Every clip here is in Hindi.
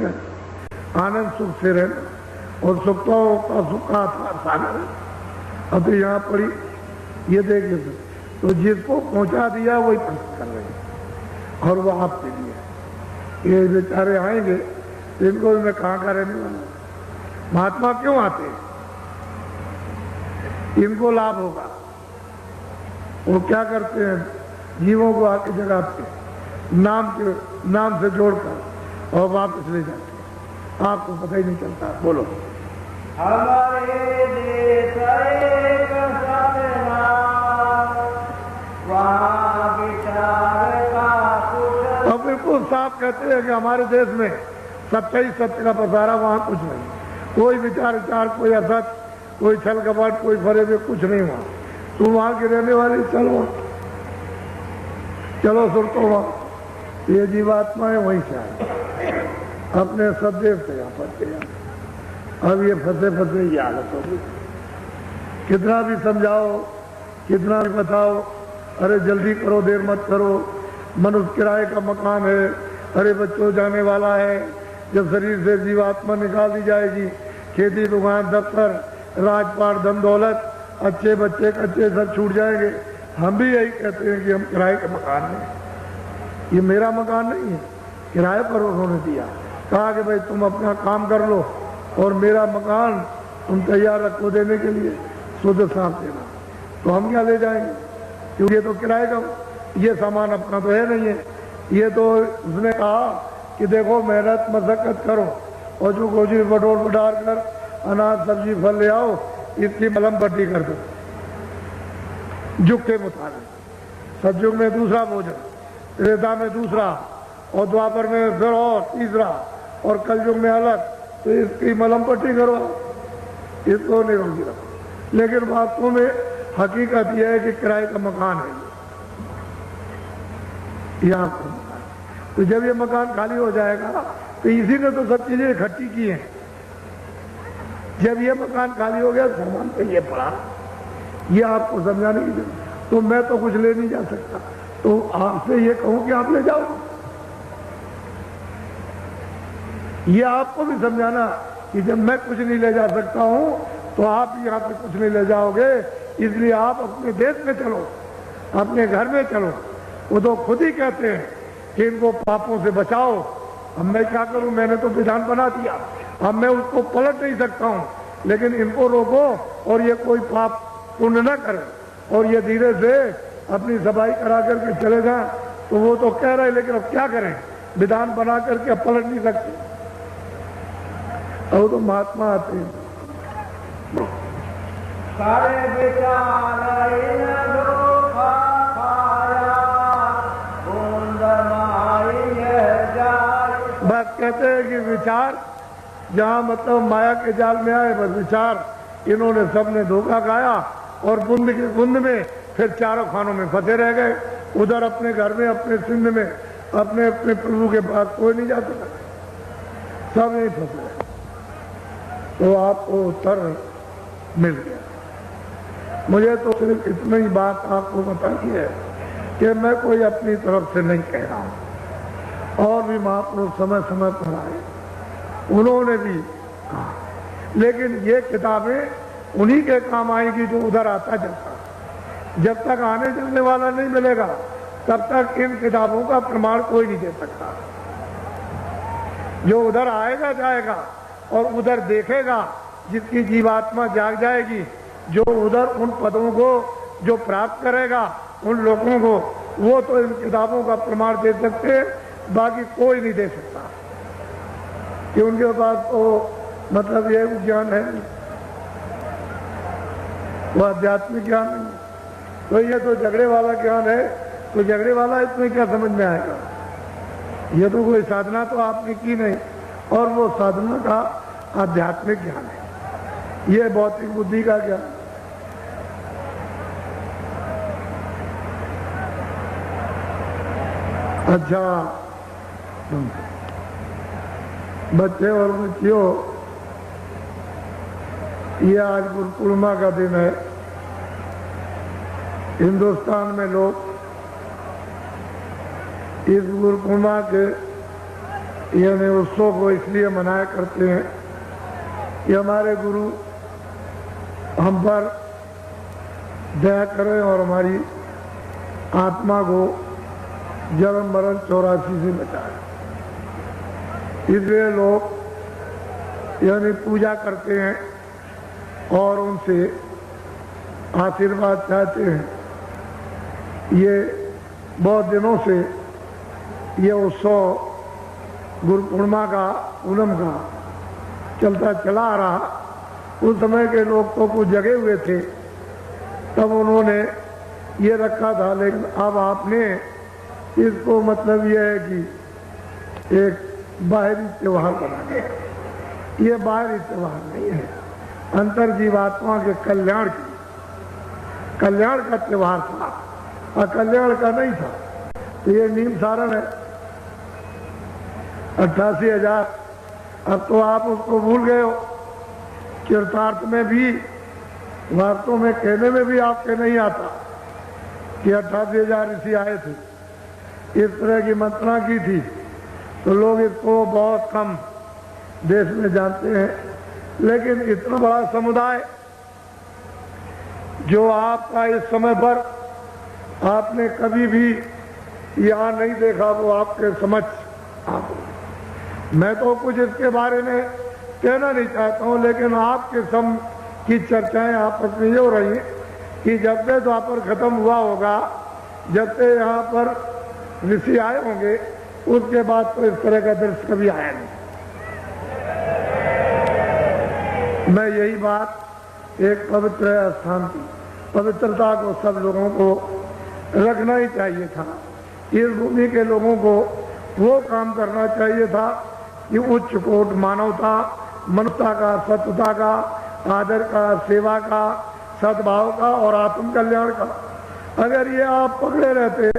आनंद सुख से रहना और सुखता का सुख का सागर। अब तो यहाँ पड़ी ये देख लेते तो जिसको पहुंचा दिया वही प्रश्न कर रहे हैं और वो आपके लिए ये बेचारे आएंगे इनको भी मैं कहाँ का रहने वाला। महात्मा क्यों आते हैं? इनको लाभ होगा। वो क्या करते हैं? जीवों को आके जगाते हैं नाम से जोड़कर और वापस ले जाते हैं। आपको पता ही नहीं चलता। बोलो। हमारे देश एक वहाँ विचार का कुछ। और बिल्कुल साफ कहते हैं कि हमारे देश में सच्चाई सत्य का पसारा, वहाँ कुछ नहीं। कोई विचार कोई असत, कोई छल कपट, कोई फरेबे, कुछ नहीं हुआ। तुम वहाँ की रहने वाली चलो सुर तो वहाँ ये जीवात्मा है वहीं से आए अपने सदैव से यहाँ पर। अब ये फंसे ये हालत होगी। कितना भी समझाओ, कितना भी बताओ, अरे जल्दी करो, देर मत करो, मनुष्य किराए का मकान है, अरे बच्चों जाने वाला है, जब शरीर से जीवात्मा निकाल दी जाएगी, खेती दुकान दफ्तर राजपाट धन दौलत अच्छे बच्चे कच्चे सब छूट जाएंगे। हम भी यही कहते हैं कि हम किराए के मकान में, ये मेरा मकान नहीं है, किराए पर उन्होंने दिया। कहा कि भाई तुम अपना काम कर लो और मेरा मकान तुम तैयार रखो देने के लिए, शुद्ध साफ देना। तो हम क्या ले जाएंगे? क्योंकि ये तो किराए का, ये सामान अपना तो है नहीं है। ये तो उसने कहा कि देखो मेहनत मशक्कत करो और जो गोजी बटोर बटार कर अनाज सब्जी फल ले आओ, इसकी मलम पट्टी कर दो युग के मुताबिक। सतयुग में दूसरा भोजन, त्रेता में दूसरा और द्वापर में फिर और तीसरा और कलयुग में अलग। तो इसकी मलम पट्टी करो, इसको नहीं रोकी रखो। लेकिन वास्तव में हकीकत यह है कि किराए का मकान है ये आपका मकान। तो जब ये मकान खाली हो जाएगा तो इसी ने तो सब चीजें इकट्ठी की हैं। जब ये मकान खाली हो गया सामान पे ये पड़ा, ये आपको समझाने की जरूरत। तो मैं तो कुछ ले नहीं जा सकता, तो आपसे ये कहूं कि आप ले जाओ। ये आपको भी समझाना कि जब मैं कुछ नहीं ले जा सकता हूं तो आप यहाँ पे कुछ नहीं ले जाओगे, इसलिए आप अपने देश में चलो, अपने घर में चलो। वो तो खुद ही कहते हैं कि इनको पापों से बचाओ। अब मैं क्या करूं? मैंने तो विधान बना दिया, अब मैं उसको पलट नहीं सकता हूं। लेकिन इनको रोको और ये कोई पाप पुण्य न करे और ये धीरे से अपनी सफाई करा करके चले जाएं। तो वो तो कह रहे हैं, लेकिन अब क्या करें? विधान बना करके अब पलट नहीं सकते। अब तो महात्मा आते हैं। सारे विचार बस कहते हैं कि विचार जहाँ मतलब माया के जाल में आए, बस विचार इन्होंने सबने धोखा खाया और बुंद के बुंद में फिर चारों खानों में फंसे रह गए। उधर अपने घर में, अपने सिंध में, अपने अपने प्रभु के पास कोई नहीं जा सकता, सब यही फंसे रहे। तो आपको उत्तर मिल गया। मुझे तो सिर्फ इतनी ही बात आपको बतानी है कि मैं कोई अपनी तरफ से नहीं कह रहा हूँ। और भी महापुरुष समय समय पर आए, उन्होंने भी कहा, लेकिन ये किताबें उन्हीं के काम आएगी जो उधर आता जाता। जब तक आने जाने वाला नहीं मिलेगा तब तक इन किताबों का प्रमाण कोई नहीं दे सकता। जो उधर आएगा जाएगा और उधर देखेगा, जिसकी जीवात्मा जाग जाएगी, जो उधर उन पदों को जो प्राप्त करेगा उन लोगों को, वो तो इन किताबों का प्रमाण दे सकते हैं, बाकी कोई नहीं दे सकता। कि उनके पास तो मतलब ये ज्ञान है, वो आध्यात्मिक ज्ञान नहीं। तो ये तो झगड़े वाला ज्ञान है, तो झगड़े वाला इसमें क्या समझ में आएगा? ये तो कोई साधना तो आपने की नहीं, और वो साधना का आध्यात्मिक ज्ञान है, ये भौतिक बुद्धि का ज्ञान। अच्छा बच्चे और बच्चियों, ये आज गुरु पूर्णिमा का दिन है। हिंदुस्तान में लोग इस गुरु पूर्णिमा के यानी उत्सव को इसलिए मनाया करते हैं कि हमारे गुरु हम पर दया करें और हमारी आत्मा को जन्म मरण 84 से बचाए। इसलिए लोग यानी पूजा करते हैं और उनसे आशीर्वाद चाहते हैं। ये बहुत दिनों से ये उत्सव गुरु पूर्णिमा का पूनम का चलता चला आ रहा। उस समय के लोग तो कुछ जगे हुए थे, तब उन्होंने ये रखा था, लेकिन अब आपने इसको मतलब ये है कि एक बाहरी त्योहार बना दिया। ये बाहरी त्योहार नहीं है, अंतर जीवात्मा के कल्याण का त्योहार था और कल्याण का नहीं था। तो ये नीम सारण है 88,000। अब तो आप उसको भूल गए हो। चरितार्थ में भी, वास्तव में कहने में भी आपके नहीं आता कि 88,000 ऋषि आए थे, इस तरह की मंत्रणा की थी। तो लोग इसको बहुत कम देश में जानते हैं, लेकिन इतना बड़ा समुदाय जो आपका इस समय पर आपने कभी भी यहाँ नहीं देखा, वो आपके समझ आप। मैं तो कुछ इसके बारे में कहना नहीं चाहता हूँ, लेकिन आपके सम की चर्चाएं आपस में ये हो रही हैं कि जब से द्वापर खत्म हुआ होगा, जब से यहाँ पर ऋषि आए होंगे, उसके बाद तो इस तरह का दृश्य कभी आया नहीं। मैं यही बात एक पवित्र स्थान की पवित्रता को सब लोगों को रखना ही चाहिए था। इस भूमि के लोगों को वो काम करना चाहिए था कि उच्च कोट मानवता, मनुष्यता का, सत्यता का, आदर का, सेवा का, सद्भाव का और आत्म कल्याण का। अगर ये आप पकड़े रहते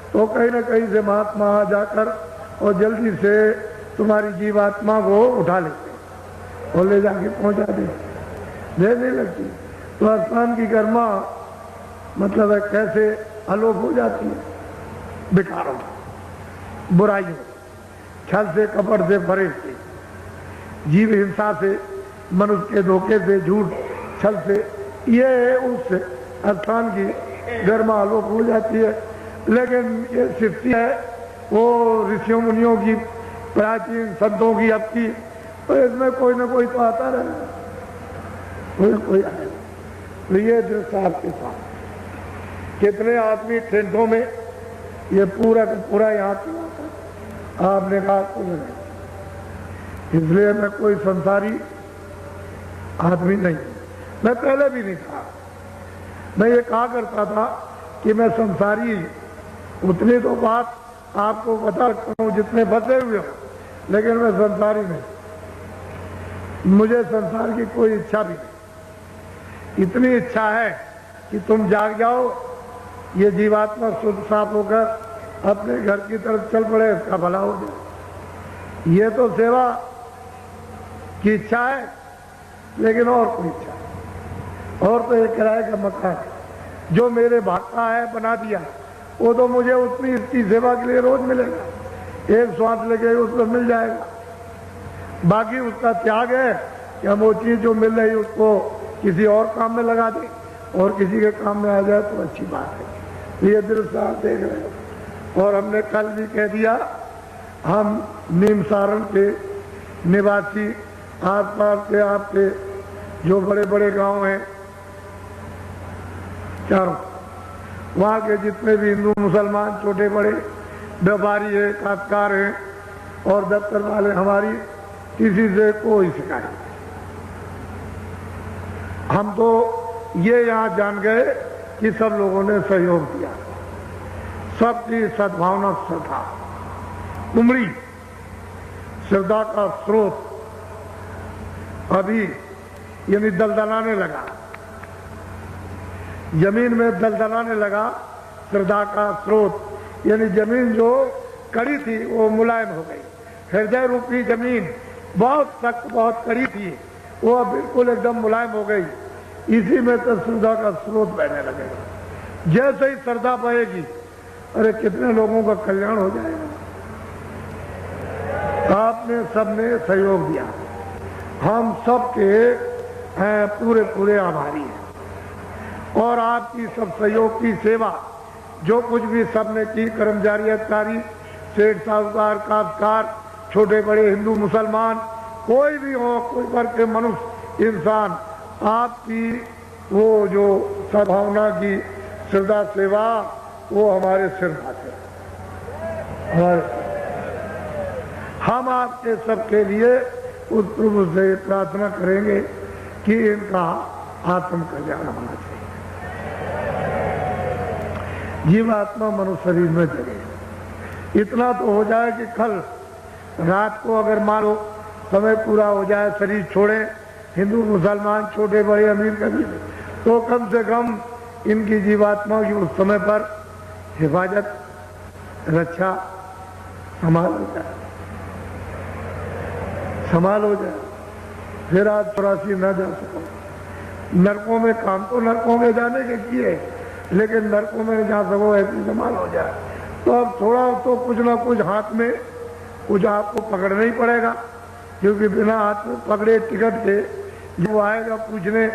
तो कहीं न कहीं से महात्मा आ जाकर और जल्दी से तुम्हारी जीवात्मा को उठा लेते और ले जाके पहुंचा देने लगती। तो स्थान की कर्मा मतलब है कैसे आलोक हो जाती है विकारों, बुराइयों, छल से, कपट से, फरेब से, जीव हिंसा से, मनुष्य के धोखे से, झूठ छल से, ये उस स्थान की गर्मा आलोक हो जाती है। लेकिन ये सृष्टि है वो ऋषियों मुनियों की, प्राचीन संतों की, अब की, तो इसमें कोई ना कोई तो आता रहेगा, कोई ना कोई आएगा। तो ये दृश्य आपके साथ कितने आदमी टेंटों में, ये पूरा का पूरा यहाँ की आपने कहा कुछ नहीं। इसलिए मैं कोई संसारी आदमी नहीं, मैं पहले भी नहीं था। मैं ये कहा करता था कि मैं संसारी, उतनी तो बात आपको बता सकता हूँ जितने बचे हुए हो, लेकिन मैं संसारी नहीं। मुझे संसार की कोई इच्छा भी नहीं। इतनी इच्छा है कि तुम जाग जाओ, ये जीवात्मा शुद्ध साफ होकर अपने घर की तरफ चल पड़े, इसका भला हो जाए। ये तो सेवा की इच्छा है, लेकिन और कोई इच्छा नहीं। और तो एक किराए का मकान जो मेरे भाग का है बना दिया, वो तो मुझे उतनी इसकी सेवा के लिए रोज मिलेगा, एक श्वास लगे उसको मिल जाएगा। बाकी उसका त्याग है कि हम वो चीज जो मिल रही उसको किसी और काम में लगा दें और किसी के काम में आ जाए तो अच्छी बात है। ये दृश्य आप देख रहे हो। और हमने कल भी कह दिया, हम नीम सारण के निवासी, आसपास के आपके जो बड़े बड़े गांव हैं चारों, वहाँ के जितने भी हिंदू मुसलमान छोटे बड़े व्यापारी है, काश्तकार हैं और दफ्तर वाले, हमारी किसी से कोई शिकायत नहीं। हम तो ये यहाँ जान गए कि सब लोगों ने सहयोग दिया, सबकी सद्भावना, श्रद्धा उमड़ी, श्रद्धा का स्रोत अभी यानी दलदलाने लगा, जमीन में दलदलाने लगा। श्रद्धा का स्रोत यानी जमीन जो कड़ी थी वो मुलायम हो गई। हृदय रूपी जमीन बहुत सख्त, बहुत कड़ी थी, वो अब बिल्कुल एकदम मुलायम हो गई। इसी में तो श्रद्धा का स्रोत बहने लगेगा। जैसे ही श्रद्धा बहेगी, अरे कितने लोगों का कल्याण हो जाएगा। आपने सबने सहयोग दिया, हम सबके पूरे पूरे आभारी हैं। और आपकी सब सहयोग की सेवा जो कुछ भी सबने की, कर्मचारी अधिकारी, सेठ साहूकार, काश्तकार, छोटे बड़े, हिंदू मुसलमान, कोई भी हो, कोई वर्ग के मनुष्य इंसान, आपकी वो जो सद्भावना की श्रद्धा सेवा वो हमारे सिर भाते हमारे। हम आपके सबके लिए उस प्रभु से प्रार्थना करेंगे कि इनका आत्म कल्याण होना चाहिए, जीवात्मा मनुष्य शरीर में जगे। इतना तो हो जाए कि कल रात को अगर मान लो समय पूरा हो जाए, शरीर छोड़े, हिंदू मुसलमान, छोटे बड़े, अमीर कबीर, तो कम से कम इनकी जीवात्मा की उस समय पर हिफाजत, रक्षा, संभाल हो जाए, संभाल हो जाए। फिर आज 84 न जा सको। नरकों में काम तो नरकों में जाने के किए, लेकिन नरकों में न जा सको, ऐसी संभाल हो जाए। तो अब थोड़ा तो कुछ ना कुछ हाथ में कुछ आपको पकड़ना ही पड़ेगा, क्योंकि बिना हाथ में पकड़े टिकट के जो आएगा पूछने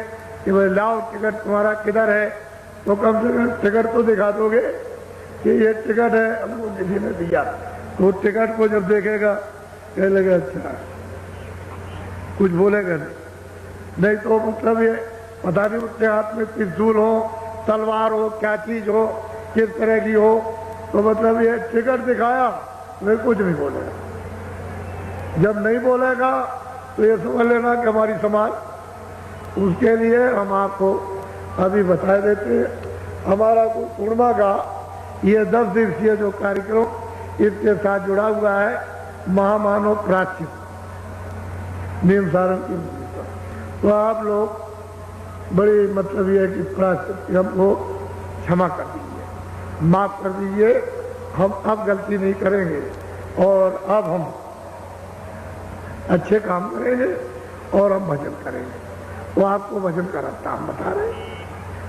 कि भाई लाओ टिकट तुम्हारा किधर है, तो कम से कम टिकट तो दिखा दोगे कि ये टिकट है, हमको किसी ने दिया। तो टिकट को जब देखेगा कह लगे अच्छा, कुछ बोलेगा नहीं तो मतलब ये पता नहीं उसके हाथ में त्रिशूल हो, तलवार हो, क्या चीज हो, किस तरह की हो, तो मतलब ये टिकट दिखाया वे कुछ नहीं बोलेगा। जब नहीं बोलेगा तो ये समझ लेना कि हमारी समाज। उसके लिए हम आपको अभी बता देते हैं, हमारा पूर्णिमा का ये 10 दिवसीय जो कार्यक्रम इसके साथ जुड़ा हुआ है, महामानव प्राच्य नीम सारण की। तो आप लोग बड़ी मतलब ये कि प्राच्य हमको क्षमा कर दीजिए, माफ कर दीजिए, हम अब गलती नहीं करेंगे और अब हम अच्छे काम करेंगे और हम भजन करेंगे। तो आपको भजन का रास्ता हम बता रहे हैं,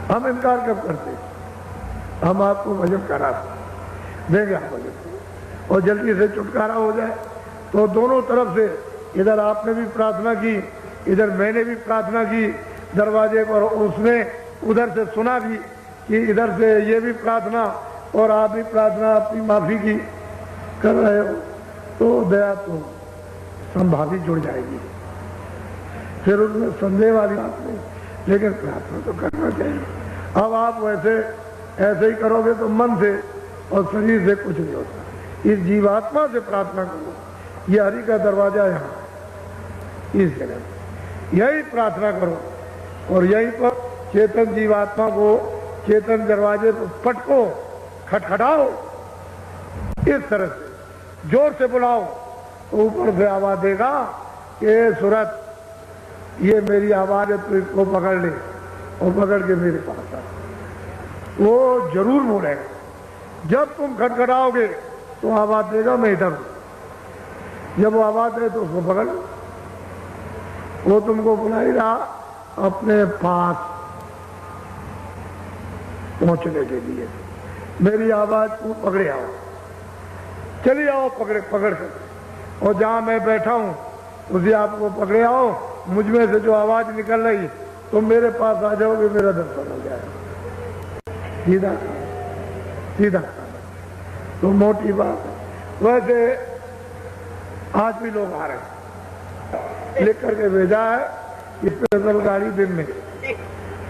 हम इनकार कब करते, हम आपको भजन का रास्ता देंगे, आप भजन करें और जल्दी से छुटकारा हो जाए। तो दोनों तरफ से, इधर आपने भी प्रार्थना की, इधर मैंने भी प्रार्थना की दरवाजे पर, उसने उधर से सुना भी कि इधर से ये भी प्रार्थना और आप भी प्रार्थना अपनी माफी की कर रहे हो, तो दया तो संभावी जुड़ जाएगी, फिर उसमें संदेह वाली बात नहीं, लेकिन प्रार्थना तो करना चाहिए। अब आप वैसे ऐसे ही करोगे तो मन से और शरीर से कुछ नहीं होता। इस जीवात्मा से प्रार्थना करो, ये हरि का दरवाजा यहाँ इस जगह, यही प्रार्थना करो और यहीं पर चेतन जीवात्मा को चेतन दरवाजे पर पटको, खटखटाओ, इस तरह से जोर से बुलाओ, ऊपर से आवाज देगा कि सूरत ये मेरी आवाज है, तो इसको पकड़ ले और पकड़ के मेरे पास आ। वो जरूर बोलेगा। जब तुम खटखटाओगे तो आवाज देगा मैं इधर हूं। जब वो आवाज दे तो उसको पकड़ लो, वो तुमको बुला ही रहा अपने पास पहुंचने के लिए। मेरी आवाज को पकड़े आओ, चलिए आओ, पकड़े पकड़ कर, और जहां मैं बैठा हूं उसी आपको पकड़े आओ। मुझ में से जो आवाज निकल रही तो मेरे पास आ जाओगे, मेरा दर्शन हो जाएगा। सीधा सीधा, तो मोटी बात है। वैसे आज भी लोग आ रहे हैं, लिख करके भेजा है स्पेशल गाड़ी दिन में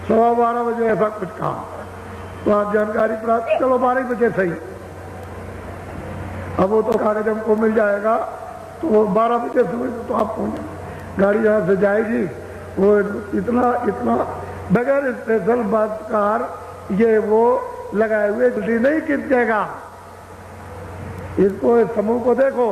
12:15 बजे ऐसा कुछ काम, तो आप जानकारी प्राप्त, चलो 12 बजे सही, अब वो तो कागज हमको मिल जाएगा, तो 12 बजे समझ तो आप पहुंचे, गाड़ी यहाँ से जाएगी। वो इतना बगैर स्पेशल बात कार ये वो लगाए हुए जल्दी नहीं खींचेगा। इसको इस समूह को देखो,